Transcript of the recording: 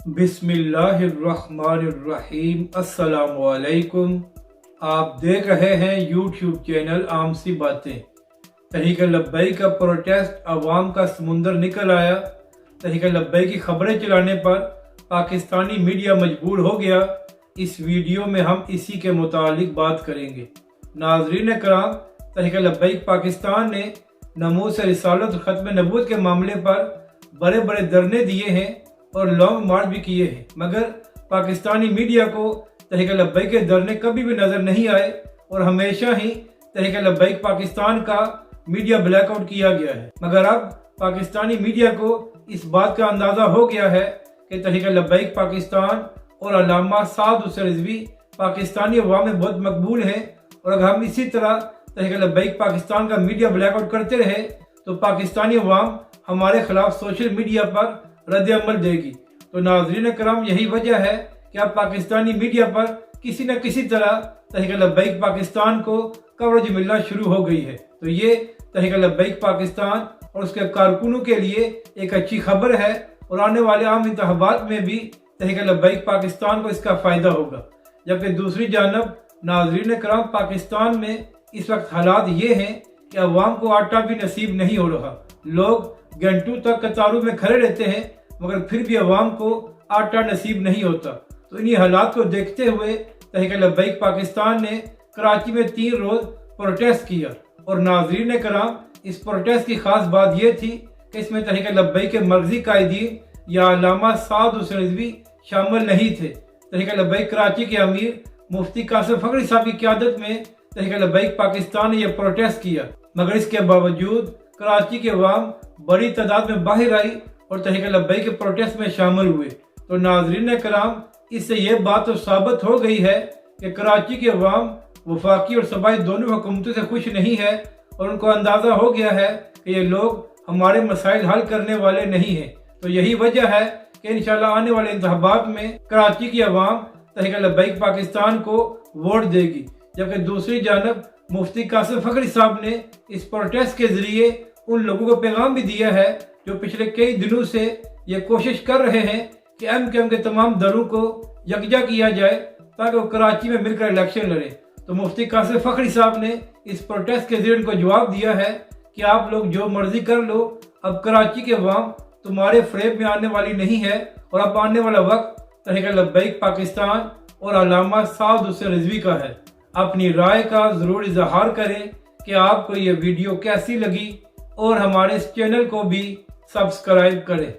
बिस्मिल्लाहिर्रहमानिर्रहीम। अस्सलाम वालेकुम। आप देख रहे हैं यूट्यूब चैनल आम सी बातें। तहरीक लब्बैक का प्रोटेस्ट अवाम का समुंदर निकल आया। तहरीक लब्बैक की खबरें चलाने पर पाकिस्तानी मीडिया मजबूर हो गया। इस वीडियो में हम इसी के मुतालिक बात करेंगे। नाज़रीन कराम, तहरीक लब्बैक पाकिस्तान ने नमूस रिसालत और ख़त्म नबूवत के मामले पर बड़े बड़े धरने दिए हैं और लॉन्ग मार्च भी किए हैं, मगर पाकिस्तानी मीडिया को तहरीक लब्बैक के धरने कभी भी नजर नहीं आए और हमेशा ही तहरीक लब्बैक पाकिस्तान का मीडिया ब्लैकआउट किया गया है। मगर अब पाकिस्तानी मीडिया को इस बात का अंदाजा हो गया है कि तहरीक लब्बैक पाकिस्तान और अल्लामा साद हुसैन रिजवी पाकिस्तानी अवाम में बहुत मकबूल हैं और अगर हम इसी तरह तहरीक लब्बैक पाकिस्तान का मीडिया ब्लैकआउट करते रहे तो पाकिस्तानी अवाम हमारे खिलाफ सोशल मीडिया पर रद्द अमल देगी। तो नाज़रीन करम, यही वजह है कि अब पाकिस्तानी मीडिया पर किसी न किसी तरह तहरीक लब्बैक पाकिस्तान को कवरेज मिलना शुरू हो गई है। तो ये तहरीक लब्बैक पाकिस्तान और उसके कारकुनों के लिए एक अच्छी खबर है और आने वाले आम इंतखाबात में भी तहरीक लब्बैक पाकिस्तान को इसका फायदा होगा। जबकि दूसरी जानब नाज़रीन करम, पाकिस्तान में इस वक्त हालात ये हैं कि अवाम को आटा भी नसीब नहीं हो रहा। लोग घंटों तक कतारों में खड़े रहते हैं मगर फिर भी अवाम को आटा नसीब नहीं होता। तो इन्हीं हालात को देखते हुए तहरीक लब्बैक पाकिस्तान ने कराची में 3 रोज प्रोटेस्ट किया और नाज़रीन कराम, इस प्रोटेस्ट की खास बात यह थी कि इसमें तहरीक लब्बैक के मर्जी कायदीन या अल्लामा साद हुसैन रिजवी शामिल नहीं थे। तहरीक लब्बैक कराची के अमीर मुफ्ती कासिम फखरी साहब की क़यादत में तहरीक लब्बैक पाकिस्तान ने यह प्रोटेस्ट किया, मगर इसके बावजूद कराची के अवाम बड़ी तादाद में बाहर आई और तहरीक लब्बैक के प्रोटेस्ट में शामिल हुए। तो नाज़रीन कराम, इससे यह बात तो साबित हो गई है कि कराची के अवाम वफाकी और सूबाई दोनों हुकूमतों से खुश नहीं है और उनको अंदाज़ा हो गया है कि ये लोग हमारे मसाइल हल करने वाले नहीं हैं। तो यही वजह है कि इंशाल्लाह आने वाले इंतखाबात में कराची की अवाम तहरीक लब्बैक पाकिस्तान को वोट देगी। जबकि दूसरी जानब मुफ्ती कासिम फखरी साहब ने इस प्रोटेस्ट के जरिए उन लोगों को पैगाम भी दिया है जो पिछले कई दिनों से ये कोशिश कर रहे हैं कि MKM के तमाम दलों को यकजा किया जाए ताकि वो कराची में मिलकर इलेक्शन लड़े। तो मुफ्ती कासिम फखरी साहब ने इस प्रोटेस्ट के जरिए उनको जवाब दिया है कि आप लोग जो मर्जी कर लो, अब कराची के अवाम तुम्हारे फ्रेब में आने वाली नहीं है और अब आने वाला वक्त तहरीक लब्बैक पाकिस्तान और अल्लामा साद हुसैन रिजवी का है। अपनी राय का जरूर इजहार करें कि आपको ये वीडियो कैसी लगी और हमारे इस चैनल को भी सब्सक्राइब करें।